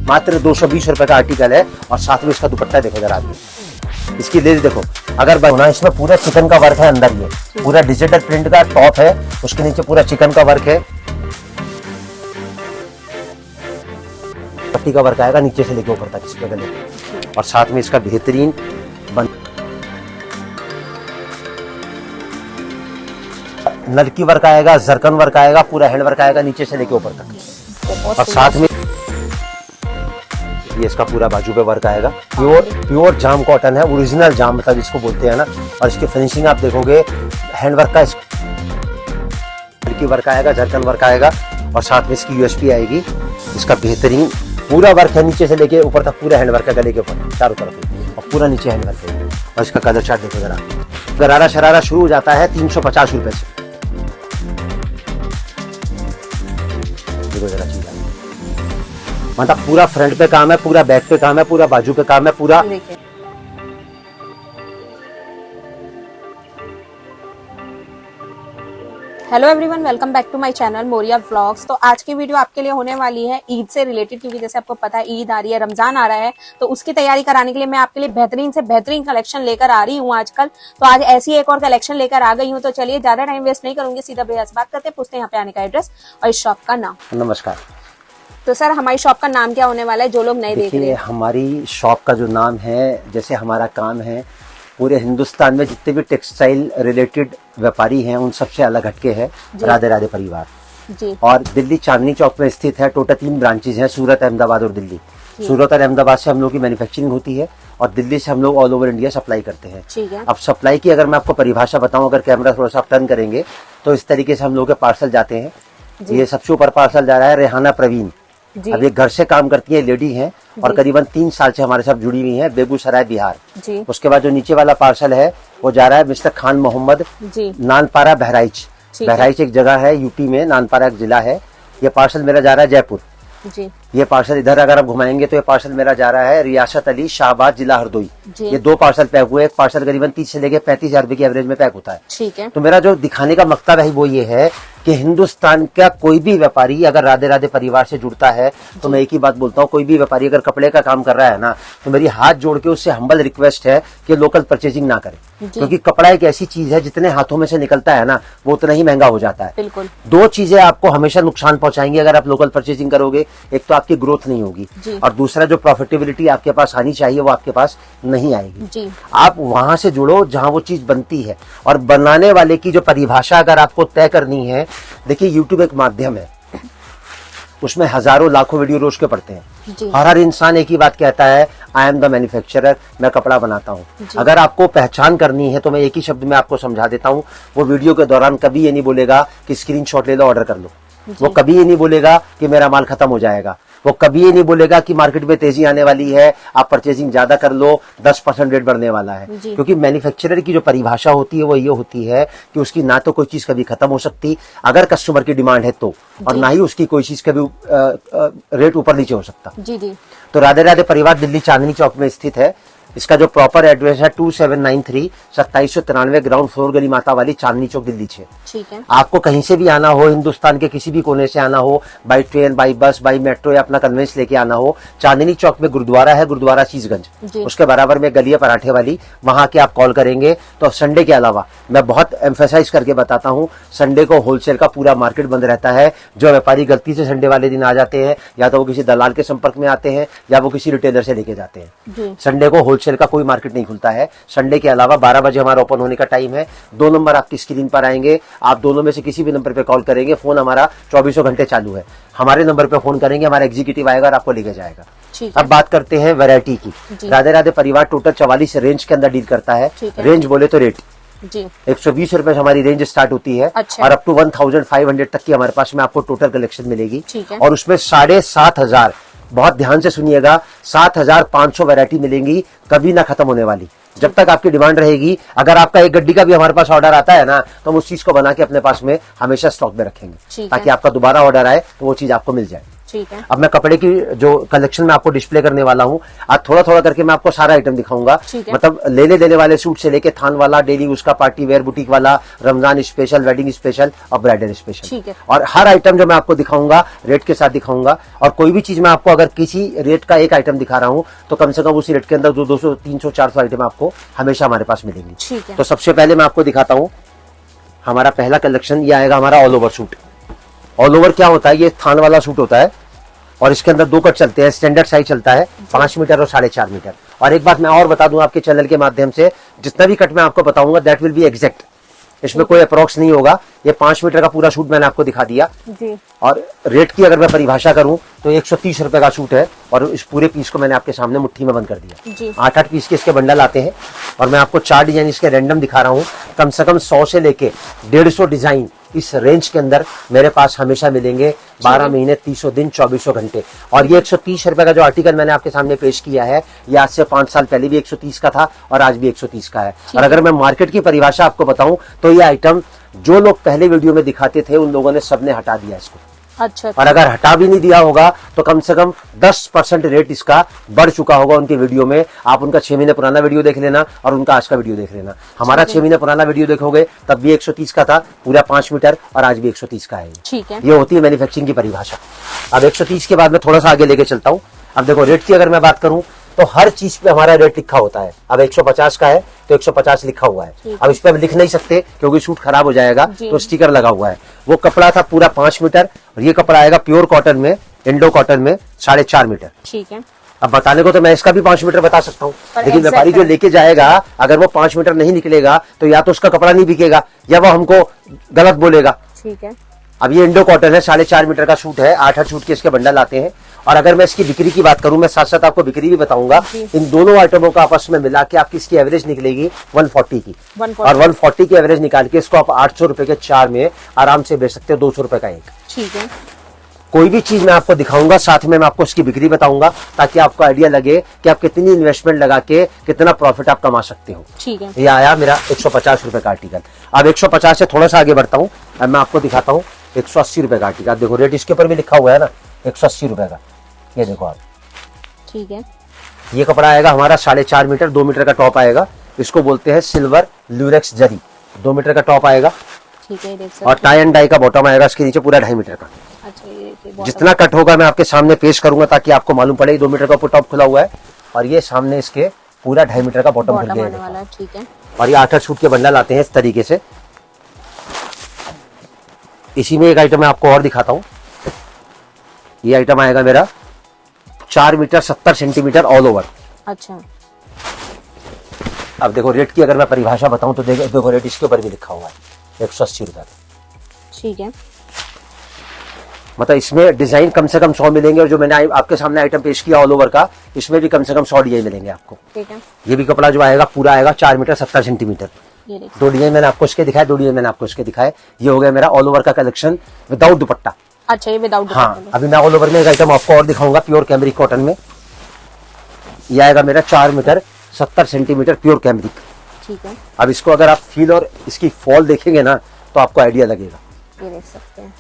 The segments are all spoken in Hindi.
मात्र 220 रुपए का आर्टिकल है। और साथ में इसका दुपट्टा देखो जरा आप, इसकी लेस देखो। अगर बनना, इसमें पूरा चिकन का वर्क है अंदर, ये पूरा डिजिटल प्रिंट का टॉप है, उसके नीचे पूरा चिकन का वर्क है, पट्टी का वर्क आएगा नीचे से लेके ऊपर तक इसके गले। और साथ में इसका बेहतरीन नलकी वर्क आएगा, जरकन वर्क आएगा, पूरा हैंड वर्क आएगा नीचे से लेके ऊपर तक। और साथ में ये इसका पूरा बाजू पे वर्क आएगा, प्योर जाम कॉटन है, ओरिजिनल जाम मतलब इसको बोलते हैं ना। और इसकी फिनिशिंग आप देखोगे, हैंड वर्क का नलकी वर्क आएगा, जरकन वर्क आएगा, और साथ में इसकी यूएसपी आएगी। इसका बेहतरीन पूरा वर्क है नीचे से लेके ऊपर तक, पूरा हैंड वर्क है गले के ऊपर चारों तरफ, और पूरा नीचे हैंड वर्क है। और इसका कलर चार्ट देखो जरा। गरारा शरारा शुरू हो जाता है 350 रुपए से। देखो जरा चीज, मतलब पूरा फ्रंट पे काम है, पूरा बैक पे काम है, पूरा बाजू पे काम है, पूरा। Hello everyone, welcome back to my channel Moriya vlogs. तो आज की वीडियो आपके लिए होने वाली है ईद से रिलेटेड, क्योंकि जैसे आपको पता है ईद आ रही है, रमजान आ रहा है, तो उसकी तैयारी कराने के लिए मैं आपके लिए बेहतरीन से बेहतरीन कलेक्शन लेकर आ रही हूँ आजकल। तो आज ऐसी एक और कलेक्शन लेकर आ गई हूँ। तो चलिए ज्यादा टाइम वेस्ट नहीं करूंगी, सीधा भैया से बात करते हैं, पूछते हैं यहाँ पे आने का एड्रेस और इस शॉप का नाम। नमस्कार। तो सर, हमारी शॉप का नाम क्या होने वाला है, जो लोग नहीं देख रहे हैं? हमारी शॉप का जो नाम है, जैसे हमारा काम है पूरे हिंदुस्तान में जितने भी टेक्सटाइल रिलेटेड व्यापारी हैं उन सबसे अलग हटके है राधे राधे परिवार जी। और दिल्ली चांदनी चौक में स्थित है। टोटल 3 ब्रांचेज हैं, सूरत, अहमदाबाद और दिल्ली। सूरत और अहमदाबाद से हम लोग की मैन्युफैक्चरिंग होती है और दिल्ली से हम लोग ऑल ओवर इंडिया सप्लाई करते हैं। ठीक है। अब सप्लाई की अगर मैं आपको परिभाषा बताऊं, अगर कैमरा थोड़ा सा टर्न करेंगे तो इस तरीके से हम लोग के पार्सल जाते हैं। ये सबसे ऊपर पार्सल जा रहा है रेहाना प्रवीण। अब ये घर से काम करती है, लेडी हैं और करीबन 3 साल से हमारे साथ जुड़ी हुई हैं, बेगूसराय बिहार जी। उसके बाद जो नीचे वाला पार्सल है वो जा रहा है मिस्टर खान मोहम्मद, नानपारा बहराइच। बहराइच एक जगह है यूपी में, नानपारा एक जिला है। ये पार्सल मेरा जा रहा है जयपुर जी। ये पार्सल इधर अगर आप घुमाएंगे तो ये पार्सल मेरा जा रहा है रियासत अली, शाहबाद, जिला हरदोई। ये 2 पार्सल पैक हुए। एक पार्सल करीबन 30 से लेके 35,000 रुपए की एवरेज में पैक होता है। ठीक है। तो मेरा जो दिखाने का मकसद है वो ये है कि हिंदुस्तान का कोई भी व्यापारी अगर राधे राधे परिवार से जुड़ता है तो मैं एक ही बात बोलता हूँ, कोई भी व्यापारी अगर कपड़े का काम कर रहा है ना, तो मेरी हाथ जोड़ के उससे हम्बल रिक्वेस्ट है कि लोकल परचेजिंग ना करे, क्योंकि कपड़ा एक ऐसी चीज है जितने हाथों में से निकलता है ना वो उतना ही महंगा हो जाता है। बिल्कुल। 2 चीजें आपको हमेशा नुकसान पहुंचाएंगी अगर आप लोकल परचेजिंग करोगे। एक तो आपकी ग्रोथ नहीं होगी और दूसरा जो प्रॉफिटेबिलिटी आपके पास आनी चाहिए वो आपके पास नहीं आएगी। आप वहां से जुड़ो जहां वो चीज बनती है, और बनाने वाले की जो परिभाषा अगर आपको तय करनी है, देखिए यूट्यूब एक माध्यम है, उसमें हजारों लाखों वीडियो रोज के पड़ते हैं। हर इंसान एक ही बात कहता है, आई एम द मैन्युफैक्चरर, मैं कपड़ा बनाता हूँ। अगर आपको पहचान करनी है तो मैं एक ही शब्द में आपको समझा देता हूँ, वो वीडियो के दौरान कभी ये नहीं बोलेगा कि स्क्रीनशॉट ले लो, ऑर्डर कर लो। वो कभी ये नहीं बोलेगा कि मेरा माल खत्म हो जाएगा। वो कभी ये नहीं बोलेगा कि मार्केट में तेजी आने वाली है, आप परचेजिंग ज्यादा कर लो, 10% रेट बढ़ने वाला है। क्योंकि मैन्युफैक्चरर की जो परिभाषा होती है वो ये होती है कि उसकी ना तो कोई चीज कभी खत्म हो सकती अगर कस्टमर की डिमांड है तो, और ना ही उसकी कोई चीज कभी रेट ऊपर नीचे हो सकता। जी जी। तो राधे राधे परिवार दिल्ली चांदनी चौक में स्थित है। इसका जो प्रॉपर एड्रेस है 2793 2793 ग्राउंड फ्लोर, गली माता वाली, चांदनी चौक, दिल्ली 6। ठीक है। आपको कहीं से भी आना हो, हिंदुस्तान के किसी भी कोने से आना हो, by train, by bus, by metro या अपना कन्वेंस लेके आना हो, चांदनी चौक में गुरुद्वारा है, गुरुद्वारा शीशगंज, उसके बराबर में गली है पराठे वाली, वहां के आप कॉल करेंगे तो संडे के अलावा मैं बहुत एम्फेसाइज करके बताता हूँ, संडे को होलसेल का पूरा मार्केट बंद रहता है। जो व्यापारी गलती से संडे वाले दिन आ जाते हैं, या तो वो किसी दलाल के संपर्क में आते हैं या वो किसी रिटेलर से लेके जाते हैं। संडे को होलसेल का कोई मार्केट नहीं खुलता है। संडे के अलावा 12 बजे हमारा ओपन होने का टाइम है। 2 नंबर आपकी स्क्रीन पर आएंगे, आप दोनों में से किसी भी नंबर पे कॉल करेंगे, फोन हमारा 24 घंटे चालू है। हमारे नंबर पे फोन करेंगे, हमारा एग्जीक्यूटिव आएगा और आपको लेके जाएगा। अब बात करते हैं वैरायटी की। राधे राधे परिवार टोटल 44 रेंज के अंदर डील करता है। रेंज बोले तो रेट 120 रुपए से हमारी रेंज स्टार्ट होती है। और अप टू 1500 तक की हमारे पास में आपको टोटल कलेक्शन मिलेगी। और उसमें 7,500, बहुत ध्यान से सुनिएगा, 7,500 वैरायटी मिलेंगी, कभी ना खत्म होने वाली, जब तक आपकी डिमांड रहेगी। अगर आपका एक गड्डी का भी हमारे पास ऑर्डर आता है ना, तो हम उस चीज को बना के अपने पास में हमेशा स्टॉक में रखेंगे, ताकि आपका दोबारा ऑर्डर आए तो वो चीज आपको मिल जाए। ठीक है। अब मैं कपड़े की जो कलेक्शन में आपको डिस्प्ले करने वाला हूँ, आज थोड़ा थोड़ा करके मैं आपको सारा आइटम दिखाऊंगा। मतलब लेने देने वाले सूट से लेके थान वाला, डेली उसका, पार्टी वेयर, बुटीक वाला, रमजान स्पेशल, वेडिंग स्पेशल और ब्राइडल स्पेशल, और हर आइटम जो मैं आपको दिखाऊंगा रेट के साथ दिखाऊंगा। और कोई भी चीज मैं आपको अगर किसी रेट का एक आइटम दिखा रहा हूँ तो कम से कम उसी रेट के अंदर 200, 300, 400 आइटम आपको हमेशा हमारे पास मिलेंगी। तो सबसे पहले मैं आपको दिखाता हूँ हमारा पहला कलेक्शन। ये आएगा हमारा all over suit. All over क्या होता है, ये थान वाला सूट होता है और इसके अंदर 2 कट चलते हैं। स्टैंडर्ड साइज चलता है 5 मीटर और 4.5 मीटर। और एक बात मैं और बता दूं आपके चैनल के माध्यम से, जितना भी कट मैं आपको बताऊंगा दैट विल बी एग्जैक्ट, इसमें कोई अप्रोक्स नहीं होगा। ये 5 मीटर का पूरा सूट मैंने आपको दिखा दिया जी। और रेट की अगर मैं परिभाषा करूं तो 130 रुपए का सूट है और इस पूरे पीस को मैंने आपके सामने मुट्ठी में बंद कर दिया। 8-8 पीस के इसके बंडल आते हैं और मैं आपको 4 डिजाइन इसके रैंडम दिखा रहा हूं। कम से कम 100 से लेके 150 डिजाइन इस रेंज के अंदर मेरे पास हमेशा मिलेंगे। 12 महीने 300 दिन 2400 घंटे। और ये 130 रुपए का जो आर्टिकल मैंने आपके सामने पेश किया है, ये आज से 5 साल पहले भी 130 का था और आज भी 130 का है। और अगर मैं मार्केट की परिभाषा आपको बताऊं तो ये आइटम जो लोग पहले वीडियो में दिखाते थे उन लोगों ने सबने हटा दिया इसको। अच्छा। और अगर हटा भी नहीं दिया होगा तो कम से कम 10% रेट इसका बढ़ चुका होगा उनके वीडियो में। आप उनका 6 महीने पुराना वीडियो देख लेना और उनका आज का वीडियो देख लेना। हमारा 6 महीने पुराना वीडियो देखोगे तब भी 130 का था पूरा 5 मीटर और आज भी 130 का है। ठीक है, ये होती है मैन्युफैक्चरिंग की परिभाषा। अब 130 के बाद में थोड़ा सा आगे लेके चलता हूँ। अब देखो रेट की अगर मैं बात करूं तो हर चीज पे हमारा रेट लिखा होता है। अब 150 का है तो 150 लिखा हुआ है। अब इस पे हम लिख नहीं सकते क्योंकि सूट खराब हो जाएगा, तो स्टिकर लगा हुआ है। वो कपड़ा था पूरा 5 मीटर और ये कपड़ा आएगा प्योर कॉटन में, इंडो कॉटन में 4.5 मीटर। ठीक है। अब बताने को तो मैं इसका भी 5 मीटर बता सकता हूँ, लेकिन व्यापारी जो लेके जाएगा अगर वो 5 मीटर नहीं निकलेगा तो या तो उसका कपड़ा नहीं बिकेगा या वो हमको गलत बोलेगा। ठीक है। अब ये इंडो कॉटन है, 4.5 मीटर का सूट है। 8-8 सूट के इसके बंडल आते हैं। और अगर मैं इसकी बिक्री की बात करूं, मैं साथ साथ आपको बिक्री भी बताऊंगा। इन दोनों आइटमों का आपस में मिला के आपकी इसकी एवरेज निकलेगी 140 की। और 140 की एवरेज निकाल के इसको आप 800 रुपए के 4 में आराम से बेच सकते हो, 200 रुपए का एक। ठीक है। कोई भी चीज मैं आपको दिखाऊंगा साथ में मैं आपको इसकी बिक्री बताऊंगा ताकि आपको आइडिया लगे कि आप कितनी इन्वेस्टमेंट लगा के कितना प्रॉफिट आप कमा सकते हो। ठीक है। ये आया मेरा 150 रुपए का आर्टिकल। अब 150 से थोड़ा सा आगे बढ़ता हूँ। अब मैं आपको दिखाता हूँ 180 रुपए का आर्टिकल। देखो रेट इसके ऊपर भी लिखा हुआ है ना, 180 रुपए का। ये देखो आप। ठीक है। ये कपड़ा आएगा हमारा 4.5 मीटर, 2 मीटर का टॉप आएगा। इसको बोलते हैं सिल्वर ल्यूरेक्स जरी। 2 मीटर का टॉप आएगा। ठीक है। और टाई एंड डाई का बॉटम आएगा इसके नीचे पूरा 2.5 मीटर का। अच्छा। जितना कट होगा मैं आपके सामने पेश करूंगा ताकि आपको मालूम पड़े। 2 मीटर का ऊपर टॉप खुला हुआ है और ये सामने इसके पूरा 2.5 मीटर का बॉटम खुल गया। ठीक है। और ये 8-8 सूट के बंडल आते हैं इस तरीके से। इसी में एक आइटम मैं आपको और दिखाता हूं। ये आइटम आएगा मेरा 4 मीटर 70 सेंटीमीटर ऑल ओवर। अच्छा। अब देखो रेट की अगर मैं परिभाषा बताऊं तो देखो रेट इसके ऊपर भी लिखा हुआ है 180 रुपए। ठीक है। मतलब इसमें डिजाइन कम से कम 100 मिलेंगे और जो मैंने आपके सामने आइटम पेश किया ऑल ओवर का, इसमें भी कम से कम 100 डिजाइन मिलेंगे आपको। ठीक है। ये भी कपड़ा जो आएगा पूरा आएगा 4 मीटर 70 सेंटीमीटर। 2 डिजाइन मैंने आपको इसके दिखाए, 2 डिजाइन मैंने आपको इसके दिखाए। ये हो गया मेरा ऑल ओवर का कलेक्शन विदाउट दुपट्टा। अच्छा, ये विदाउट दुपट्टा। हाँ, अभी मैं ऑल ओवर में एक आइटम आपको और दिखाऊंगा प्योर कैमरिक कॉटन में। ये आएगा मेरा 4 मीटर 70 सेंटीमीटर प्योर कैमरिक। ठीक है। अब इसको अगर आप फील और इसकी फॉल देखेंगे ना तो आपको आइडिया लगेगा। ये देख सकते हैं।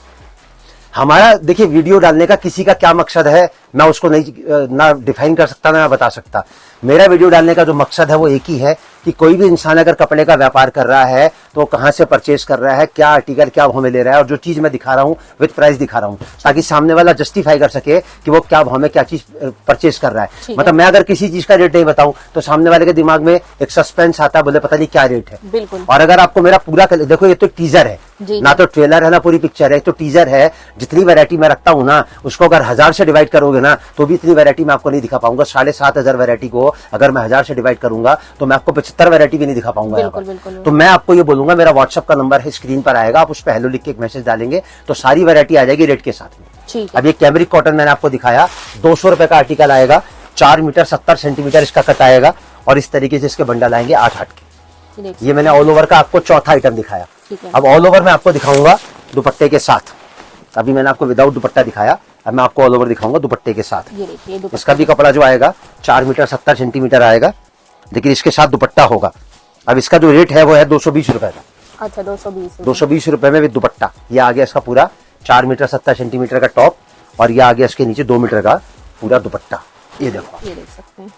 हमारा देखिए वीडियो डालने का किसी का क्या मकसद है मैं उसको नहीं ना डिफाइन कर सकता ना बता सकता। मेरा वीडियो डालने का जो मकसद है वो एक ही है कि कोई भी इंसान अगर कपड़े का व्यापार कर रहा है तो कहाँ से परचेज कर रहा है, क्या आर्टिकल क्या भाव में ले रहा है, और जो चीज मैं दिखा रहा हूँ विद प्राइस दिखा रहा हूँ ताकि सामने वाला जस्टिफाई कर सके कि वो क्या भाव में क्या चीज परचेज कर रहा है। मतलब मैं अगर किसी चीज का रेट नहीं बताऊं तो सामने वाले के दिमाग में एक सस्पेंस आता है, बोले पता नहीं क्या रेट है। बिल्कुल। और अगर आपको मेरा पूरा देखो, ये तो टीजर है ना, तो ट्रेलर है ना पूरी पिक्चर है, तो टीजर है। जितनी वैरायटी मैं रखता हूँ ना उसको अगर 1000 से डिवाइड करोगे ना तो भी इतनी वैरायटी मैं आपको नहीं दिखा पाऊंगा। 7,500 वैरायटी को अगर मैं 1000 से डिवाइड करूंगा तो मैं आपको 75 वैरायटी भी नहीं दिखा पाऊंगा। तो मैं आपको ये बोलूंगा, मेरा व्हाट्सएप का नंबर है स्क्रीन पर आएगा, आप उस पर हेलो लिख के एक मैसेज डालेंगे तो सारी वैरायटी आ जाएगी रेट के साथ में। अब ये कैमरिक कॉटन मैंने आपको दिखाया, 200 रुपए का आर्टिकल आएगा। 4 मीटर 70 सेंटीमीटर इसका कट आएगा और इस तरीके से इसके बंडल आएंगे 8-8 के। ये मैंने ऑल ओवर का आपको चौथा आइटम दिखाया। अब ऑल ओवर में आपको दिखाऊंगा दुपट्टे के साथ। अभी मैंने आपको विदाउट दुपट्टा दिखाया, अब मैं आपको ऑल ओवर दिखाऊंगा दुपट्टे के साथ। इसका भी कपड़ा जो आएगा 4 मीटर 70 सेंटीमीटर आएगा, लेकिन इसके साथ दुपट्टा होगा। अब इसका जो रेट है वो है 220 रुपए का। अच्छा, 220 रुपए में विद दुपट्टा। ये आ गया इसका पूरा 4 मीटर 70 सेंटीमीटर का टॉप और ये आ गया इसके नीचे 2 मीटर का पूरा दुपट्टा। ये देखो, ये देख सकते हैं,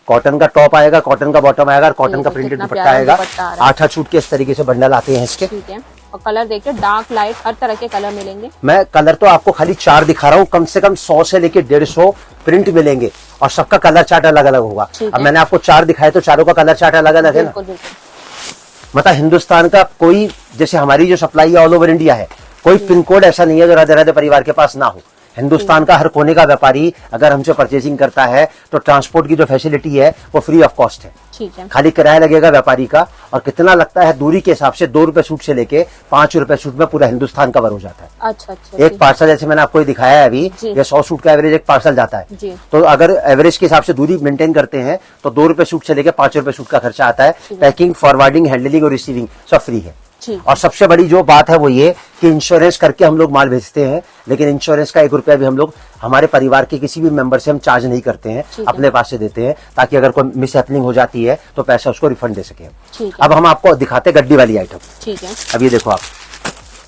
कॉटन का टॉप आएगा, कॉटन का बॉटम आएगा, और कॉटन का देखो प्रिंटेड कितना दुपट्टा प्यारा आएगा। दुपट्टा आ रहा है। 8 सूट के इस तरीके से बंडल आते हैं इसके। ठीक है, और कलर देखिए, डार्क लाइट हर तरह के कलर मिलेंगे। मैं कलर तो आपको खाली 4 दिखा रहा हूँ, कम से कम 100 से लेके 150 प्रिंट मिलेंगे और सबका कलर चार्ट अलग अलग होगा। ठीक अब है। मैंने आपको 4 दिखाए तो चारों का कलर चार्ट अलग अलग है ना। बिल्कुल बिल्कुल, मतलब हिंदुस्तान का कोई, जैसे हमारी जो सप्लाई है ऑल ओवर इंडिया है, कोई पिन कोड ऐसा नहीं है जो राधे राधे परिवार के पास ना हो। हिंदुस्तान का हर कोने का व्यापारी अगर हमसे परचेसिंग करता है तो ट्रांसपोर्ट की जो फैसिलिटी है वो फ्री ऑफ कॉस्ट है। ठीक है, खाली किराया लगेगा व्यापारी का, और कितना लगता है दूरी के हिसाब से 2 रुपए सूट से लेके 5 रुपए सूट में पूरा हिंदुस्तान कवर हो जाता है। अच्छा अच्छा, एक पार्सल जैसे मैंने आपको ये दिखाया है अभी, जी। ये 100 सूट का एवरेज एक पार्सल जाता है। जी। तो अगर एवरेज के हिसाब से दूरी मेंटेन करते हैं तो 2 रुपए सूट से लेके 5 रुपए सूट का खर्चा आता है। पैकिंग, फॉरवर्डिंग, हैंडलिंग और रिसीविंग सब फ्री है। ठीक। और सबसे बड़ी जो बात है वो ये कि इंश्योरेंस करके हम लोग माल भेजते हैं, लेकिन इंश्योरेंस का 1 रुपया भी हम लोग हमारे परिवार के किसी भी मेंबर से हम चार्ज नहीं करते हैं, ठीक है। अपने पास से देते हैं, ताकि अगर कोई मिस हैपनिंग हो जाती है तो पैसा उसको रिफंड दे सके। ठीक है, अब हम आपको दिखाते हैं गड्डी वाली आइटम। ठीक है, अब ये देखो आप,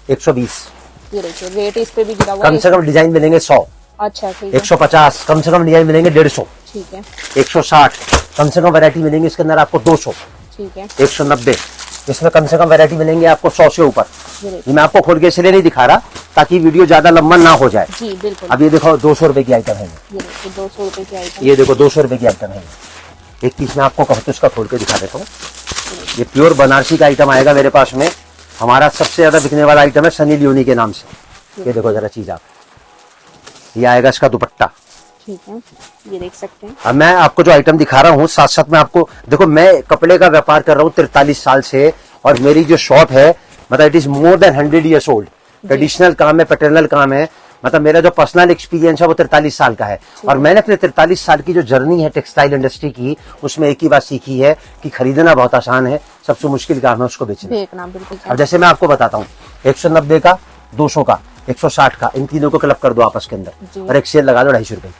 120, ये देखिए रेट इस पे भी गिरा हुआ कम है। से कम डिजाइन मिलेंगे 100, अच्छा ठीक है, 150 कम से कम डिजाइन मिलेंगे 150, ठीक है, 160 कम से कम वैरायटी मिलेंगे इसके अंदर आपको 200, ठीक है, 190 इसमें कम से कम वैरायटी मिलेंगे आपको 100 से ऊपर। ये देखिए, ये मैं आपको खोल के इसलिए नहीं दिखा रहा ताकि वीडियो ज्यादा लंबा ना हो जाए। जी बिल्कुल। अब ये देखो 200 रुपए की आइटम है, ये देखिए 200 रुपए की आइटम। ये देखो 200 रुपए की आइटम है। एक पीस मैं आपको कहूँ तो इसका खोल के दिखा देता हूँ। ये प्योर बनारसी का आइटम आएगा मेरे पास में। हमारा सबसे ज्यादा बिकने वाला आइटम है सनी लियोनी के नाम से। ये देखो जरा चीज आप, ये आएगा इसका दुपट्टा। ठीक है, ये देख सकते हैं। अब मैं आपको जो आइटम दिखा रहा हूँ साथ साथ में आपको देखो, मैं कपड़े का व्यापार कर रहा हूँ 43 साल से, और मेरी जो शॉप है मतलब it is more than 100 years old. Traditional काम है, पैटर्नल काम है, मतलब मेरा जो पर्सनल एक्सपीरियंस है वो 43 साल का है। और मैंने अपने 43 साल की जो जर्नी है टेक्सटाइल इंडस्ट्री की, उसमें एक ही बात सीखी है कि खरीदना बहुत आसान है, सबसे मुश्किल काम है उसको बेचना। देखना बिल्कुल। अब जैसे मैं आपको बताता हूँ, 190 का, 200 का, 160 का, इन तीनों को क्लब कर दो आपस के अंदर और एक सेल लगा दो 250 रुपए,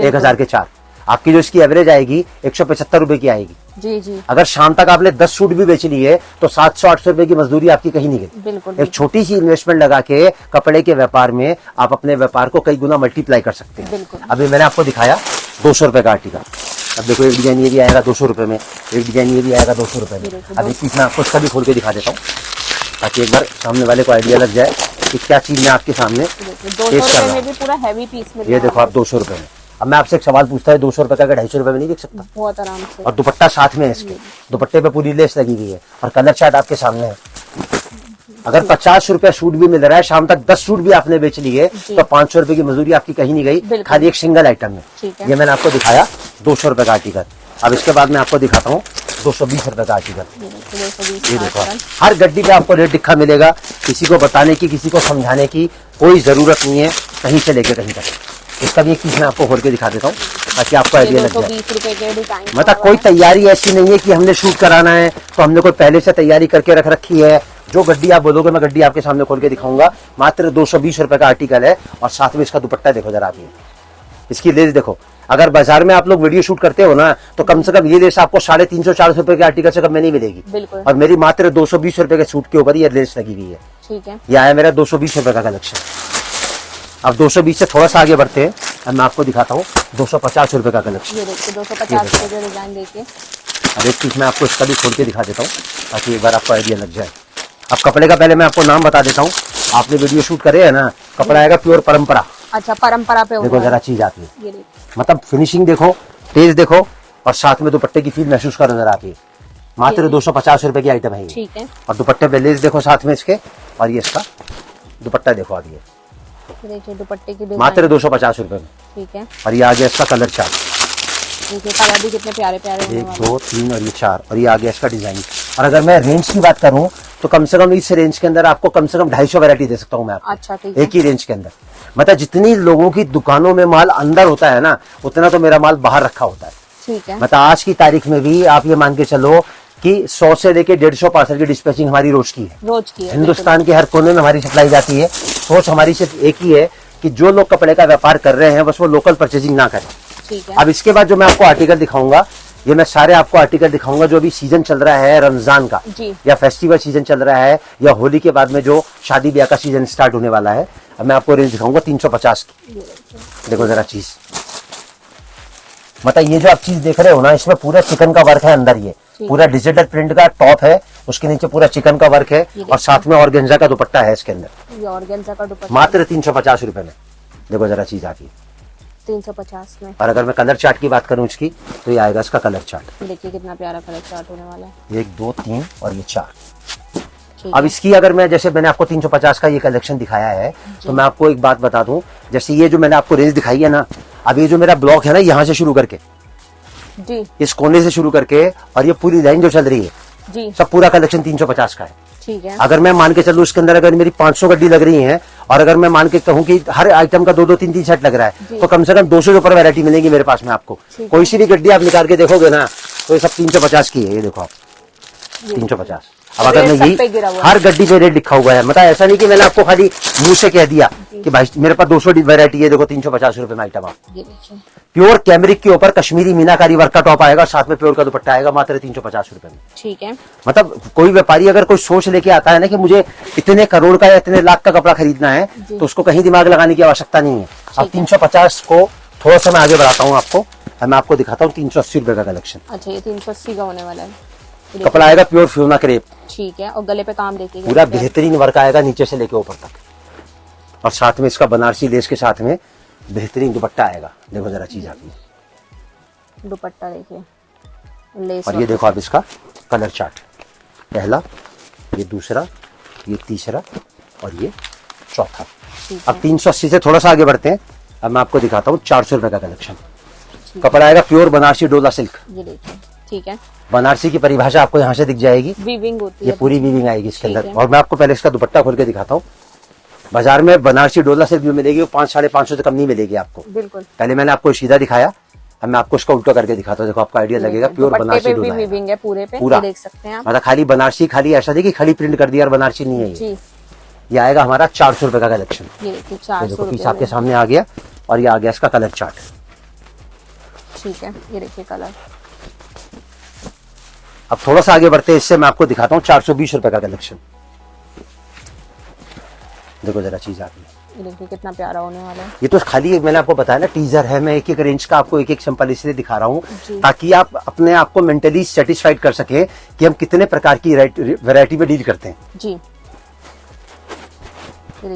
1000 के 4। आपकी जो इसकी एवरेज आएगी 175 रुपए की आएगी। जी जी अगर शाम तक आपने 10 सूट भी बेच लिए तो 700-800 रुपए की मजदूरी आपकी कहीं नहीं गई। बिल्कुल। एक छोटी सी इन्वेस्टमेंट लगा के कपड़े के व्यापार में आप अपने व्यापार को कई गुना मल्टीप्लाई कर सकते हैं। बिल्कुल। अभी मैंने आपको दिखाया 200 रुपए का आर्टिकल। अब देखो एक डिजाइन ये भी आएगा 200 रुपए में, एक डिजाइन ये भी आएगा 200 रुपए में। अब एक पीस मैं आपको इसका भी खोल के दिखा देता हूँ ताकि एक बार सामने वाले को आइडिया लग जाए कि क्या चीज मैं आपके सामने 200 पेश कर रुपए रहा में हूँ। भी पूरा हैवी पीस मिल ये देखो आप 200 रुपए में। अब मैं आपसे एक सवाल पूछता है, 200 रुपए का अगर 250 रुपए में नहीं बिक सकता? बहुत आराम से। और दुपट्टा साथ में है इसके, दुपट्टे पे पूरी लेस लगी हुई है और कलर चार्ट आपके सामने है। अगर 50 रुपए सूट भी मिल रहा है, शाम तक 10 सूट भी आपने बेच लिए तो 500 रुपए की मजदूरी आपकी कहीं नहीं गई, खाली एक सिंगल आइटम में। ठीक है। ये मैंने आपको दिखाया 200 रुपए का आर्टिकल। अब इसके बाद मैं आपको दिखाता हूँ 220 रुपए का आर्टिकल। ये देखो हर गड्डी पे आपको रेट लिखा मिलेगा, किसी को बताने की, किसी को समझाने की कोई जरूरत नहीं है, कहीं से लेके कहीं तक। इसका भी एक चीज मैं आपको खोल के दिखा देता हूँ ताकि आपको आइडिया लग जाए। 220 रुपए के डिजाइन। मतलब कोई तैयारी ऐसी नहीं है कि हमने शूट कराना है तो हमने कोई पहले से तैयारी करके रख रखी है। जो गड्डी आप बोलोगे मैं गड्डी आपके सामने खोल के दिखाऊंगा। मात्र 220 रुपए का आर्टिकल है और साथ में इसका दुपट्टा देखो जरा आप, ये इसकी लेस देखो। अगर बाजार में आप लोग वीडियो शूट करते हो ना तो कम से कम ये लेस आपको 350-400 रुपए के आर्टिकल से कम में नहीं मिलेगी। बिल्कुल। और मेरी मात्र 220 रुपए के सूट के ऊपर ये लेस लगी हुई है। ठीक है, ये आया मेरा 220 रुपए का कलेक्शन। अब 220 से थोड़ा सा आगे बढ़ते हैं, अब मैं आपको दिखाता हूँ 250 रुपए का कलेक्शन। ये देखिए 250 रुपए के डिजाइन देखिए। अब एक चीज मैं आपको इसका भी खोल के दिखा देता हूँ ताकि एक बार आपको आइडिया लग जाए। अब कपड़े का पहले मैं आपको नाम बता देता हूँ। आपने वीडियो शूट करे है ना, कपड़ा आएगा प्योर परंपरा। अच्छा, परंपरा पे देखो होगा। जरा चीज आती है, ये देखिए, मतलब फिनिशिंग देखो, तेज देखो और साथ में दुपट्टे की फील महसूस करो जरा आप। ये मात्र 250 रुपए की आइटम है ये। ठीक है। और दुपट्टे पे लेस देखो साथ में इसके, और ये इसका दुपट्टा देखो आप, ये देखिए दुपट्टे की डिजाइन मात्र 250 रुपए में। ठीक है, और ये आ गया इसका कलर चार्ट, देखिए कलर भी कितने प्यारे प्यारे होने 1 वाले 2 3 और ये 4, और ये आ गया इसका डिजाइन। और अगर मैं रेंज की बात करूं तो कम से कम इस रेंज के अंदर आपको कम से कम 250 वैरायटी दे सकता हूं मैं आपको। अच्छा, ठीक है। एक ही रेंज के अंदर। मतलब जितनी लोगों की दुकानों में माल अंदर होता है ना, उतना तो मेरा माल बाहर रखा होता है। ठीक है, मतलब आज की तारीख में भी आप ये मान के चलो कि 100 से लेके 150 पार्सल की डिस्पैचिंग हमारी रोज की है। रोज की है। हिंदुस्तान के हर कोने में हमारी सप्लाई जाती है। सोच हमारी सिर्फ एक ही है कि जो लोग कपड़े का व्यापार कर रहे हैं बस वो लोकल परचेजिंग ना करें। ठीक है, अब इसके बाद जो मैं आपको आर्टिकल दिखाऊंगा ये मैं सारे आपको आर्टिकल दिखाऊंगा जो अभी सीजन चल रहा है रमजान का जी। या फेस्टिवल सीजन चल रहा है या होली के बाद में जो शादी ब्याह का सीजन स्टार्ट होने वाला है। अब मैं आपको रेंज दिखाऊंगा 350 की। देखो जरा चीज, मतलब ये जो आप चीज देख रहे हो ना, इसमें पूरा चिकन का वर्क है अंदर, ये पूरा डिजिटल प्रिंट का टॉप है, उसके नीचे पूरा चिकन का वर्क है और साथ में ऑर्गेन्जा का दुपट्टा है इसके अंदर। ये ऑर्गेन्जा का दुपट्टा मात्र 350 रुपए में। देखो जरा चीज आती है 350 में। और अगर मैं कलर चार्ट की बात करूं इसकी, तो ये आएगा इसका कलर चार्ट। देखिए कितना प्यारा कलर चार्ट होने वाला है। 1 2 3 और ये 4। ठीक अब है। इसकी अगर मैं, जैसे मैंने आपको 350 का ये कलेक्शन दिखाया है, तो मैं आपको एक बात बता दूं, जैसे ये जो मैंने आपको रेंज दिखाई है ना, अब ये जो मेरा ब्लॉक है ना, यहाँ से शुरू करके जी इस कोने से शुरू करके और ये पूरी लाइन जो चल रही है, जी सब पूरा कलेक्शन 350 का है। ठीक है। अगर मैं मान के चलूं इसके अंदर अगर मेरी 500 गड्डी लग रही है और अगर मैं मान के कहूं कि हर आइटम का 2 3 सेट लग रहा है, तो कम से कम 200 के ऊपर वैरायटी मिलेगी मेरे पास में आपको। कोई सी भी गड्डी आप निकाल के देखोगे ना, तो ये सब 350 की है। ये देखो आप 350। अब अगर मैं यही हर गड्डी पे रेट लिखा हुआ है, मतलब ऐसा नहीं कि मैंने आपको खाली मुंह से कह दिया कि भाई मेरे पास 200 वैरायटी है, देखो 350 रुपए में आइटम। आप ये देखिए प्योर कैमरिक के ऊपर कश्मीरी मीनाकारी वर्क का टॉप आएगा, साथ में प्योर का दुपट्टा आएगा, मात्र 350 रुपए में। ठीक है। मतलब कोई व्यापारी अगर कोई सोच लेके आता है ना कि मुझे इतने करोड़ का या इतने लाख का कपड़ा खरीदना है, तो उसको कहीं दिमाग लगाने की आवश्यकता नहीं है। अब 350 को थोड़ा सा मैं आगे बढ़ाता हूँ आपको, मैं आपको दिखाता हूँ 380 रुपए का कलेक्शन। अच्छा, ये 380 का होने वाला है। कपड़ा आएगा प्योर फ्यूना क्रेप। ठीक है। और गले पे काम देखिए पूरा बेहतरीन वर्क आएगा नीचे से लेके ऊपर तक, और साथ में इसका बनारसी लेस के साथ में बेहतरीन दुपट्टा आएगा। देखो जरा चीज आती है, दुपट्टा देखिए लेस। और ये देखो आप इसका कलर चार्ट, पहला, ये दूसरा, ये तीसरा और ये चौथा। अब 380 से थोड़ा सा आगे बढ़ते हैं। अब मैं आपको दिखाता हूँ 400 रुपए का कलेक्शन। कपड़ा आएगा प्योर बनारसी डोला सिल्क। ये देखिए। ठीक है। बनारसी की परिभाषा आपको यहाँ से दिख जाएगी, वीविंग होती ये है, पूरी वीविंग आएगी इसके ठीक अंदर। है। और मैं आपको पहले इसका दुपट्टा खोल के दिखाता हूँ। बाजार में बनारसी डोला सिल्क जो मिलेगी वो 5 साढ़े 500 से कम नहीं मिलेगी आपको। बिल्कुल। पहले मैंने आपको सीधा दिखाया, अब मैं आपको इसका उल्टा करके दिखाता हूँ। देखो आपको आइडिया लगेगा, प्योर बनारसी डोला है। वीविंग है पूरे पे, पूरा ये देख सकते हैं आप। मतलब खाली बनारसी, खाली ऐसा नहीं कि खाली प्रिंट कर दिया और बनारसी नहीं है ये। जी। ये आएगा हमारा 400 रुपए का कलेक्शन। ये देखिए 400 देखो पीस रुपए आपके में। सामने आ गया, और ये आ गया इसका कलर चार्ट। ठीक है। ये देखिए कलर। अब थोड़ा सा आगे बढ़ते हैं, इससे मैं आपको दिखाता हूँ 420 रुपए का कलेक्शन। देखो जरा चीज आती है, ये देखिए कितना प्यारा होने वाला है। ये तो खाली मैंने आपको बताया ना टीजर है, मैं एक एक रेंज का आपको एक एक सैंपल इसलिए दिखा रहा हूँ ताकि आप अपने आप को मेंटली सेटिस्फाइड कर सके कि हम कितने प्रकार की वैरायटी में डील करते हैं। जी।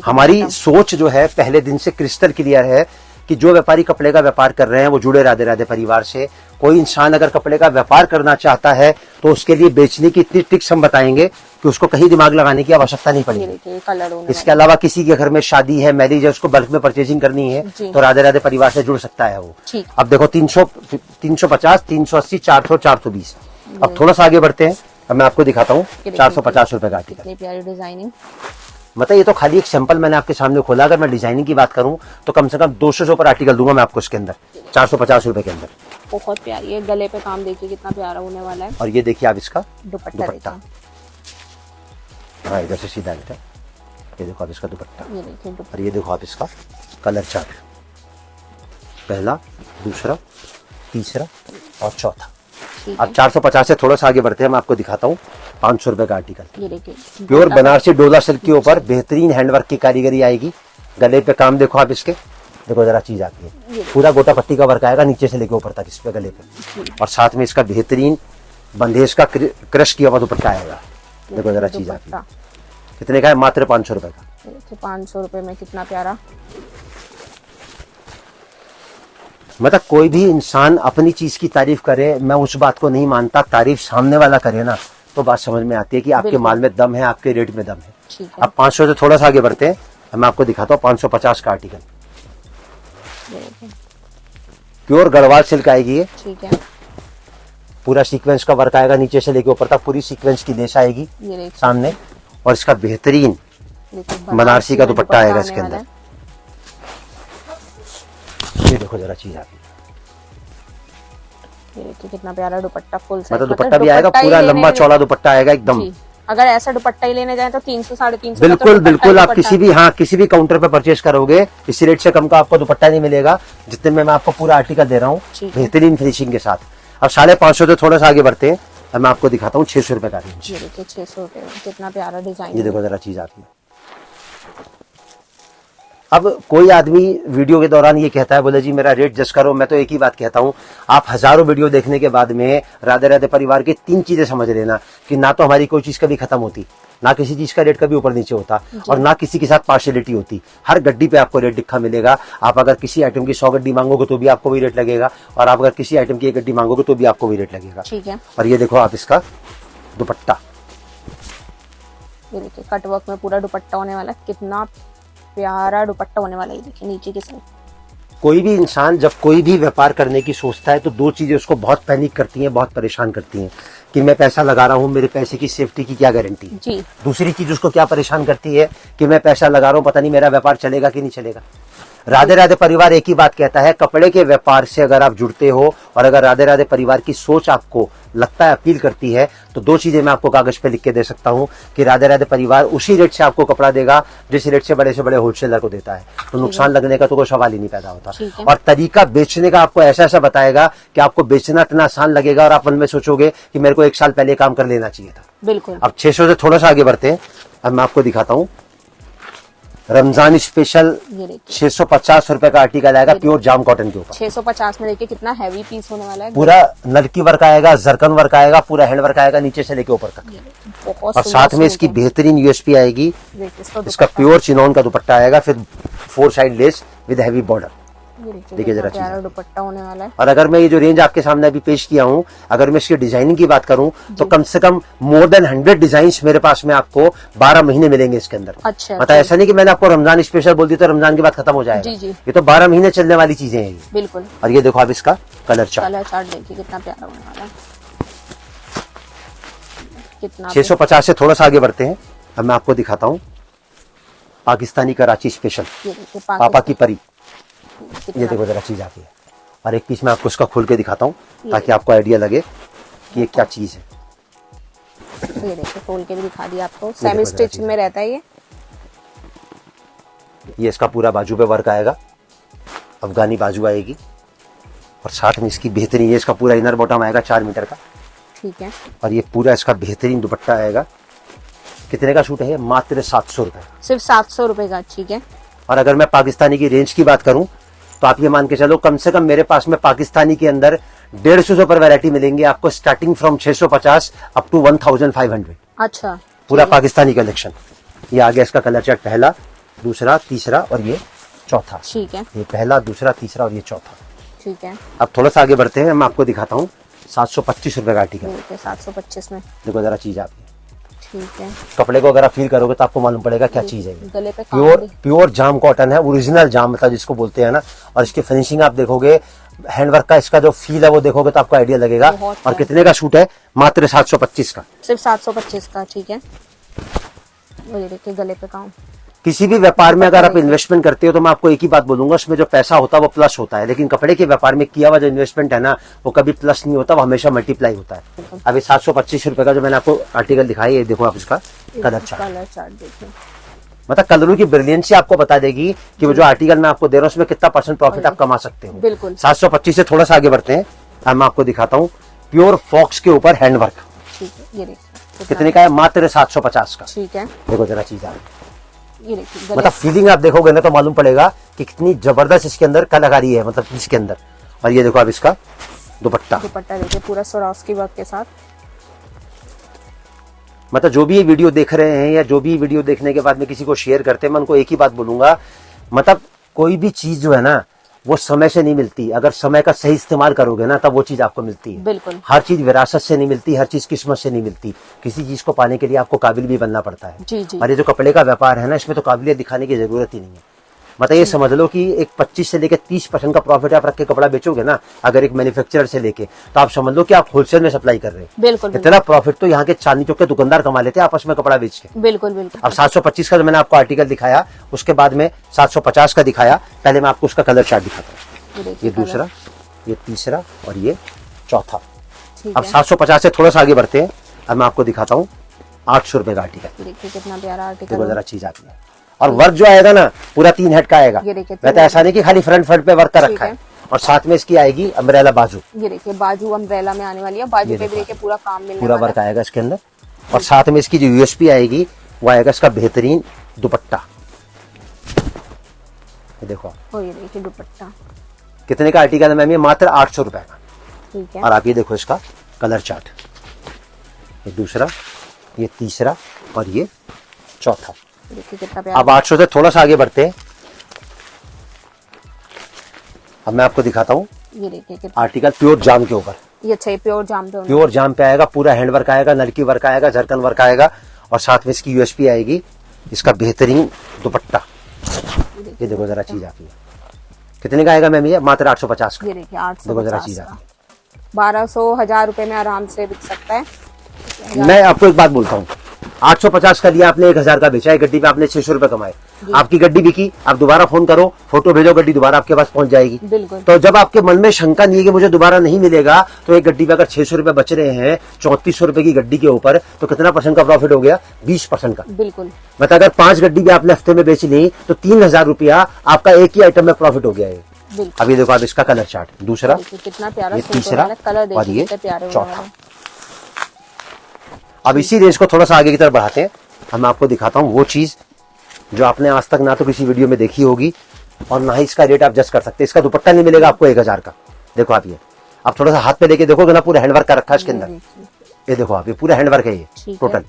हमारी सोच जो है पहले दिन से क्रिस्टल क्लियर है कि जो व्यापारी कपड़े का व्यापार कर रहे हैं वो जुड़े राधे राधे परिवार से। कोई इंसान अगर कपड़े का व्यापार करना चाहता है तो उसके लिए बेचने की इतनी ट्रिक्स हम बताएंगे कि उसको कहीं दिमाग लगाने की आवश्यकता नहीं ये पड़ेगी। देखिए कलर होने इसके अलावा किसी के घर में शादी है, मैरिज है, उसको बल्क में परचेजिंग करनी है, जी। तो राधे राधे परिवार से जुड़ सकता है वो। ठीक। अब देखो 300, 350, 380, 400, 420। अब थोड़ा सा आगे बढ़ते हैं, अब मैं आपको दिखाता हूँ 450 रुपए का आर्टिकल। कितनी प्यारी डिजाइनिंग। मतलब ये तो खाली एक सैंपल मैंने आपके सामने खोला। अगर मैं डिजाइनिंग की बात करूं तो कम से कम 200 से ऊपर आर्टिकल दूंगा मैं आपको इसके अंदर 450 रुपए के अंदर। बहुत प्यारी है, गले पे काम देखिए कितना प्यारा होने वाला है। और ये देखिए आप इसका दुपट्टा दुपट्टा। हाँ इधर से सीधा लेते हैं, ये देखो आप इसका दुपट्टा। ये देखिए और ये देखो आप इसका कलर चार्ट, पहला, दूसरा, तीसरा और चौथा। अब 450 से थोड़ा सा आगे बढ़ते हैं, मैं आपको दिखाता हूँ 500 रुपए का आर्टिकल। ये देखिए प्योर बनारसी डोला सिल्क के ऊपर बेहतरीन हैंडवर्क की कारीगरी आएगी। गले पे काम देखो आप इसके, देखो जरा चीज आती है, पूरा गोटा पट्टी का वर्क आएगा नीचे से लेके ऊपर तक इस पे गले पे, और साथ में इसका बेहतरीन बंदेज का क्रश किया हुआ दुपट्टा आएगा। देखो जरा चीज आती है, कितने का है? मात्र 500 रुपए का। 500 रुपए में कितना प्यारा। मतलब कोई भी इंसान अपनी चीज की तारीफ करे, मैं उस बात को नहीं मानता। तारीफ सामने वाला करे ना तो बात समझ में आती है कि आपके माल में दम है, आपके रेट में दम है। ठीक है। अब 500 से थोड़ा सा आगे बढ़ते हैं, मैं आपको दिखाता हूँ 550 का आर्टिकल। प्योर गढ़वाल सिल्क आएगी ये। ठीक है। पूरा सीक्वेंस का वर्क आएगा नीचे से लेके ऊपर तक, पूरी सीक्वेंस की लेस आएगी ये देखिए सामने, और इसका बेहतरीन बनारसी का दुपट्टा आएगा इसके अंदर। ये देखो जरा चीज आती है, ये देखिए कितना प्यारा दुपट्टा, फुल साइज मतलब दुपट्टा भी आएगा, पूरा लंबा चौड़ा दुपट्टा आएगा एकदम। अगर ऐसा दुपट्टा ही लेने जाए तो 300 350। बिल्कुल बिल्कुल, आप किसी भी, हाँ किसी भी काउंटर पे परचेज करोगे इस रेट से कम का आपको दुपट्टा नहीं मिलेगा जितने में मैं आपको पूरा आर्टिकल दे रहा हूँ, बेहतरीन फिनिशिंग के साथ। अब 550 से थोड़ा सा आगे बढ़ते हैं। अब मैं आपको दिखाता हूँ 600 रुपए का रेंज। ये देखिए 600 रुपए में कितना प्यारा डिजाइन। ये देखो जरा चीज आती है। अब कोई आदमी वीडियो के दौरान ये कहता है, बोले जी मेरा रेट जस्ट करो। मैं तो एक ही बात कहता हूँ, आप हजारों वीडियो देखने के बाद में राधे राधे परिवार के 3 चीजें समझ लेना कि ना तो हमारी कोई चीज कभी खत्म होती, ना किसी चीज का रेट कभी ऊपर नीचे होता, और ना किसी के साथ पार्शियलिटी होती। हर गड्डी पे आपको रेट लिखा मिलेगा। आप अगर किसी आइटम की 100 गड्डी मांगोगे तो भी आपको वही रेट लगेगा, और आप अगर किसी आइटम की 1 गड्डी मांगोगे तो भी आपको वही रेट लगेगा। ठीक है। और ये देखो आप इसका दुपट्टा, ये देखिए कटवर्क में पूरा दुपट्टा होने वाला है, कितना प्यारा दुपट्टा होने वाला है। ये देखिए नीचे की साइड। कोई भी इंसान जब कोई भी व्यापार करने की सोचता है तो 2 चीजें उसको बहुत पैनिक करती हैं, बहुत परेशान करती हैं कि मैं पैसा लगा रहा हूं, मेरे पैसे की सेफ्टी की क्या गारंटी है। जी। दूसरी चीज उसको क्या परेशान करती है कि मैं पैसा लगा रहा हूं, पता नहीं मेरा व्यापार चलेगा कि नहीं चलेगा। राधे राधे परिवार एक ही बात कहता है, कपड़े के व्यापार से अगर आप जुड़ते हो और अगर राधे राधे परिवार की सोच आपको लगता है अपील करती है, तो 2 चीजें मैं आपको कागज पे लिख के दे सकता हूं कि राधे राधे परिवार उसी रेट से आपको कपड़ा देगा जिस रेट से बड़े होलसेलर को देता है। तो नुकसान लगने का तो कोई सवाल ही नहीं पैदा होता। और तरीका बेचने का आपको ऐसा ऐसा बताएगा कि आपको बेचना इतना आसान लगेगा और आप मन में सोचोगे कि मेरे को 1 साल पहले काम कर लेना चाहिए था। बिल्कुल। अब 600 से थोड़ा सा आगे बढ़ते हैं। अब मैं आपको दिखाता हूँ रमजान स्पेशल 650 रुपए का आर्टिकल आएगा प्योर जाम कॉटन के ऊपर। 650 में देखिए कितना हैवी पीस होने वाला है। पूरा नलकी वर्क आएगा, जरकन वर्क आएगा, पूरा हैंड वर्क आएगा नीचे से लेके ऊपर तक। बहुत और साथ में इसकी बेहतरीन यूएसपी आएगी। देखिए इसका प्योर चिनॉन का दुपट्टा आएगा, फिर 4 side lace with heavy border. देखिए जरा प्यारा दुपट्टा होने वाला है। और अगर मैं ये जो रेंज आपके सामने अभी पेश किया हूँ, अगर मैं इसकी डिजाइनिंग की बात करूँ तो कम से कम मोर देन 100 डिजाइन मेरे पास में आपको 12 महीने मिलेंगे इसके अंदर। अच्छा। मतलब ऐसा नहीं कि मैंने आपको रमजान स्पेशल बोल दी तो रमजान के बाद खत्म हो जाएगा। जी। ये तो 12 महीने चलने वाली चीजें हैं। बिल्कुल। और ये देखो आप इसका कलर चार्ट देखिए कितना प्यारा होने वाला है। कितना 650 से थोड़ा सा आगे बढ़ते हैं। अब मैं आपको दिखाता हूँ पाकिस्तानी कराची स्पेशल पापा की परी। ये देखो जरा चीज आती है। और एक पीस मैं आपको इसका खोल के दिखाता हूँ ताकि आपको आइडिया लगे कि ये क्या चीज है। ये देखो खोल के भी दिखा दिया आपको। सेमी स्टिच में रहता है ये इसका पूरा बाजू पे वर्क आएगा, अफगानी बाजू आएगी, और साथ में इसकी बेहतरीन ये इसका पूरा इनर बॉटम आएगा 4 मीटर का। ठीक है। और ये पूरा इसका बेहतरीन दुपट्टा आएगा। कितने का सूट है ये? मात्र 700 रुपए। सिर्फ 700 रुपए का। ठीक है। और अगर मैं पाकिस्तानी की रेंज की बात करूं तो आप ये मान के चलो कम से कम मेरे पास में पाकिस्तानी के अंदर 150 से ऊपर वैरायटी मिलेंगे आपको, स्टार्टिंग फ्रॉम 650 अप टू 1500। अच्छा। पूरा पाकिस्तानी कलेक्शन। ये आ गया इसका कलर चार्ट, पहला, दूसरा, तीसरा और ये चौथा। ठीक है। ये पहला, दूसरा, तीसरा और ये चौथा। ठीक है। अब थोड़ा सा आगे बढ़ते हैं। मैं आपको दिखाता हूँ 725 रुपए का आर्टिकल। 725 में देखो जरा चीज आप। ठीक है। कपड़े को अगर आप फील करोगे तो आपको मालूम पड़ेगा क्या चीज है। गले पे प्योर जाम कॉटन है, ओरिजिनल जाम मतलब जिसको बोलते हैं ना। और इसकी फिनिशिंग आप देखोगे, हैंडवर्क का इसका जो फील है वो देखोगे तो आपको आइडिया लगेगा। और कितने का सूट है? मात्र 725 का। सिर्फ 725 का। ठीक है। ये देखिए गले पे काम। किसी भी व्यापार में अगर आप इन्वेस्टमेंट करते हो तो मैं आपको एक ही बात बोलूंगा, उसमें जो पैसा होता है वो प्लस होता है, लेकिन कपड़े के व्यापार में किया हुआ जो इन्वेस्टमेंट है ना वो कभी प्लस नहीं होता, वो हमेशा मल्टीप्लाई होता है। अभी 725 रुपए का जो मैंने आपको आर्टिकल दिखाया, ये देखो आप इसका कलर चार्ट देखिए। मतलब कलरों की ब्रिलियंसी आपको बता देगी कि वो जो आर्टिकल मैं आपको दे रहा हूँ उसमें कितना % प्रॉफिट आप कमा सकते हो। बिल्कुल। 725 से थोड़ा सा आगे बढ़ते हैं। अब मैं आपको दिखाता हूँ प्योर फॉक्स के ऊपर हैंडवर्क। ठीक है। ये देखिए कितने का है? मात्र 750 का। ठीक है। देखो जरा चीज आ रही। ये देखिए मतलब फीलिंग आप देखोगे ना तो मालूम पड़ेगा कि कितनी जबरदस्त इसके अंदर कलाकारी है, मतलब इसके अंदर। और ये देखो आप इसका दुपट्टा देखिए पूरा स्वरास्की वर्क के साथ। मतलब जो भी ये वीडियो देख रहे हैं या जो भी वीडियो देखने के बाद में किसी को शेयर करते हैं, मैं उनको एक ही बात बोलूंगा, मतलब कोई भी चीज जो है ना वो समय से नहीं मिलती। अगर समय का सही इस्तेमाल करोगे ना तब वो चीज आपको मिलती है। बिल्कुल। हर चीज विरासत से नहीं मिलती, हर चीज किस्मत से नहीं मिलती। किसी चीज को पाने के लिए आपको काबिल भी बनना पड़ता है। जी। और ये जो कपड़े का व्यापार है ना, इसमें तो काबिलियत दिखाने की जरूरत ही नहीं है। मतलब ये समझ लो कि एक 25 से लेकर 30% का प्रॉफिट आप रख के कपड़ा बेचोगे ना, अगर एक मैन्युफैक्चरर से लेके, तो आप समझ लो कि आप होलसेल में सप्लाई कर रहे हैं। बिल्कुल। इतना प्रॉफिट तो यहाँ के चांदनी चौक के दुकानदार कमा लेते हैं आपस में कपड़ा बेच के। बिल्कुल। अब 725 का जो मैंने आपको आर्टिकल दिखाया, उसके बाद में 750 का दिखाया। पहले मैं आपको उसका कलर चार्ट दिखाता हूँ। ये दूसरा, ये तीसरा और ये चौथा। अब 750 से थोड़ा सा आगे बढ़ते हैं। अब मैं आपको दिखाता हूँ 800 रुपए का आर्टिकल। देखिए कितना प्यारा आर्टिकल। देखो जरा चीज आती है। और वर्क जो आएगा ना पूरा 3 हेड का आएगा। वैसे ऐसा नहीं कि खाली फ्रंट पे वर्क का रखा है, और साथ में इसकी आएगी अम्ब्रेला बाजू। ये देखिए बाजू अम्ब्रेला में आने वाली है, बाजू ये पे भी देखिए पूरा काम मिलने पूरा वाला वर्क आएगा इसके अंदर। और साथ में इसकी जो यूएसपी आएगी वो आएगा इसका बेहतरीन दुपट्टा। ये देखो आप। ये देखिए दुपट्टा कितने का आर्टिकल है मैम? ये मात्र 800 रुपए का। ठीक है। और आप ये देखो इसका कलर चार्ट, ये दूसरा, ये तीसरा और ये चौथा। देखिए कितना प्यारा। अब 800 से थोड़ा सा आगे बढ़ते हैं। अब मैं आपको दिखाता हूँ ये देखिए कितना आर्टिकल प्योर जाम के ऊपर। ये अच्छा है, प्योर जाम पे होने प्योर जाम पे आएगा, पूरा हैंड वर्क आएगा, नलकी वर्क आएगा, झरकन वर्क आएगा और साथ में इसकी यूएसपी आएगी, इसका बेहतरीन दुपट्टा। ये देखो जरा चीज आती है। कितने का आएगा मैम? ये मात्र 850 का। ये देखिए 850 देखो जरा चीज आती 1200-1000 रुपए में आराम से बिक सकता है। है। मैं आपको एक बात बोलता हूँ, 850 का लिया आपने, 1000 का बेचा है, गड्डी पे आपने 600 रुपए कमाए, आपकी गड्डी बिकी, आप दोबारा फोन करो, फोटो भेजो, गड्डी दोबारा आपके पास पहुंच जाएगी। बिल्कुल। तो जब आपके मन में शंका नहीं है कि मुझे दोबारा नहीं मिलेगा, तो एक गड्डी पे अगर 600 रुपए बच रहे हैं 3400 रुपए की गड्डी के ऊपर, तो कितना % का प्रॉफिट हो गया? 20% का। बिल्कुल। मतलब अगर 5 गड्डी भी आपने हफ्ते में बेच ली तो 3000 रुपया आपका एक ही आइटम में प्रॉफिट हो गया है। बिल्कुल। अब ये देखो आप इसका कलर चार्ट, दूसरा, कितना प्यारा ये सूट हो तीसरा रहा है, कलर और देखिए ये कितने प्यारे चौथा। होने वाले हैं। अब इसी रेंज को थोड़ा सा आगे की तरफ बढ़ाते हैं। हम आपको दिखाता हूँ वो चीज जो आपने आज तक ना तो किसी वीडियो में देखी होगी और ना ही इसका रेट आप जज कर सकते। इसका दुपट्टा नहीं मिलेगा आपको 1000 का। देखो आप ये, आप थोड़ा सा हाथ पे लेके देखोगे ना, पूरा हैंडवर्क का रखा है इसके अंदर। ये देखो आप, ये पूरा हैंडवर्क है ये टोटल।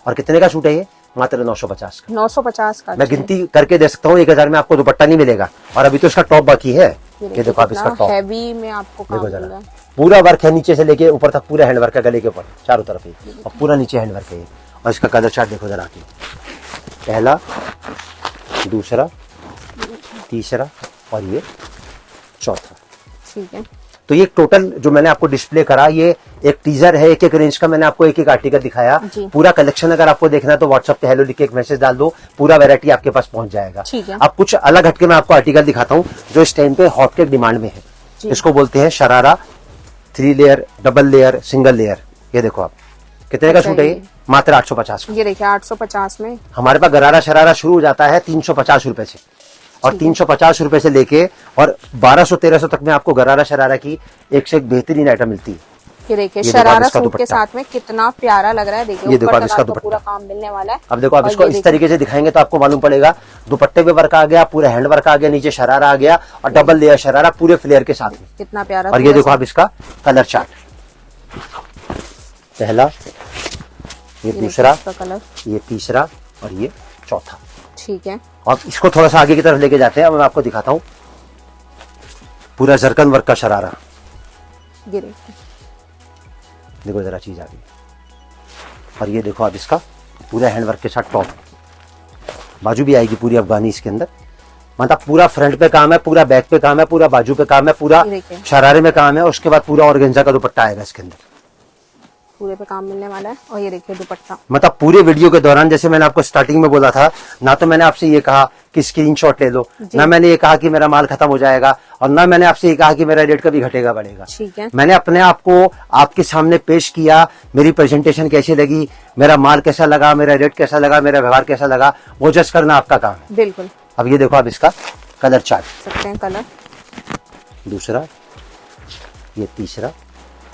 और कितने का सूट है ये? मात्र 950 का। 950 का। मैं गिनती करके दे सकता हूँ, 1000 में आपको दुपट्टा नहीं मिलेगा। और अभी तो इसका टॉप बाकी है। ये देखो आप इसका टॉप, हैवी में आपको काम देखो मिल जरा, रहा है। पूरा वर्क है नीचे से लेके ऊपर तक, पूरा हैंडवर्क है गले के ऊपर चारों तरफ ही, और पूरा नीचे हैंडवर्क है। और इसका कलर चार्ट देखो जरा आके, पहला, दूसरा, तीसरा और ये चौथा। ठीक है। तो ये टोटल जो मैंने आपको डिस्प्ले करा, ये एक टीजर है, एक एक रेंज का मैंने आपको एक एक आर्टिकल दिखाया। पूरा कलेक्शन अगर आपको देखना है तो व्हाट्सएप पे हेलो लिख के एक मैसेज डाल दो, पूरा वैरायटी आपके पास पहुंच जाएगा। ठीक है। अब कुछ अलग हटके मैं आपको आर्टिकल दिखाता हूँ जो इस टाइम पे हॉट के डिमांड में है। इसको बोलते हैं sharara, 3 layer, double layer, single layer. ये देखो आप, कितने का सूट है ये? मात्र 850 का। ये देखिए 850 में हमारे पास गरारा शरारा शुरू हो जाता है 350 रुपए से, और 350 रुपए से लेके और 1200-1300 तक में आपको गरारा शरारा की एक से एक बेहतरीन आइटम मिलती है। ये देखिए ये देखो आप शरारा इसका सूट के दुपट्टा। साथ में कितना प्यारा लग रहा है। देखिए ये देखो ऊपर आप तक इसका आपको दुपट्टा। पूरा काम मिलने वाला है। अब देखो आप और इसको ये इस देखिए, तरीके से दिखाएंगे तो आपको मालूम पड़ेगा, दुपट्टे पे वर्क आ गया, पूरे हैंड वर्क आ गया, नीचे शरारा आ गया और डबल लेयर शरारा पूरे फ्लेयर के साथ में। कितना प्यारा। और ये देखो आप इसका कलर चार्ट, पहला, ये दूसरा, कलर, ये तीसरा और ये चौथा। ठीक है। और इसको थोड़ा सा आगे की तरफ लेके जाते हैं। अब मैं आपको दिखाता हूँ पूरा जरकन वर्क का शरारा। ये देखिए देखो जरा चीज आ गई। और ये देखो आप इसका पूरा हैंड वर्क के साथ टॉप, बाजू भी आएगी पूरी अफगानी इसके अंदर। मतलब पूरा फ्रंट पे काम है, पूरा बैक पे काम है, पूरा बाजू पे काम है, पूरा शरारे में काम है। उसके बाद पूरा ऑर्गेन्जा का दुपट्टा आएगा इसके अंदर, पूरे पे काम मिलने वाला है। और ये देखिए दुपट्टा। मतलब पूरे वीडियो के दौरान, जैसे मैंने आपको स्टार्टिंग में बोला था, ना तो मैंने आपसे ये कहा कि स्क्रीनशॉट ले लो, ना मैंने ये कहा कि मेरा माल खत्म हो जाएगा, और ना मैंने आपसे ये कहा कि मेरा रेट कभी घटेगा बढ़ेगा। ठीक है। मैंने अपने आप को आपके सामने पेश किया, मेरी प्रेजेंटेशन कैसी लगी, मेरा माल कैसा लगा, मेरा रेट कैसा लगा, मेरा व्यवहार कैसा लगा, वो जज करना आपका काम है। बिल्कुल। अब ये देखो आप इसका कलर चार्ट, सकते हैं कलर, दूसरा, ये तीसरा,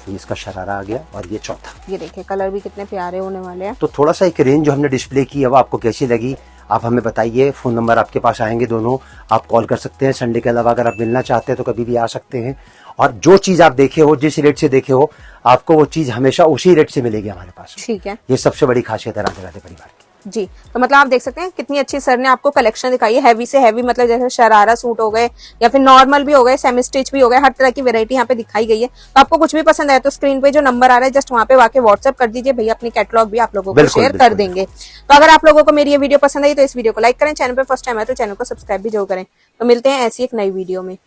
ये इसका शरारा आ गया और ये चौथा। ये देखिए कलर भी कितने प्यारे होने वाले हैं। तो थोड़ा सा एक रेंज जो हमने डिस्प्ले की है वो आपको कैसी लगी, आप हमें बताइए। फोन नंबर आपके पास आएंगे दोनों, आप कॉल कर सकते हैं। संडे के अलावा अगर आप मिलना चाहते हैं तो कभी भी आ सकते हैं। और जो चीज आप देखे हो, जिस रेट से देखे हो, आपको वो चीज हमेशा उसी रेट से मिलेगी हमारे पास। ठीक है। ये सबसे बड़ी खासियत है राधे राधे परिवार की। जी, तो मतलब आप देख सकते हैं कितनी अच्छी सर ने आपको कलेक्शन दिखाई है। हैवी से हैवी, मतलब जैसे शरारा सूट हो गए या फिर नॉर्मल भी हो गए, सेमी स्टिच भी हो गए, हर तरह की वैरायटी यहाँ पे दिखाई गई है। तो आपको कुछ भी पसंद आए तो स्क्रीन पे जो नंबर आ रहा है जस्ट वहाँ पे वाके व्हाट्सएप कर दीजिए, भैया अपनी कैटलॉग भी आप लोगों को शेयर कर देंगे। तो अगर आप लोगों को मेरी ये वीडियो पसंद आई तो इस वीडियो को लाइक करें, चैनल पे फर्स्ट टाइम है तो चैनल को सब्सक्राइब भी जरूर करें। तो मिलते हैं ऐसी एक नई वीडियो में।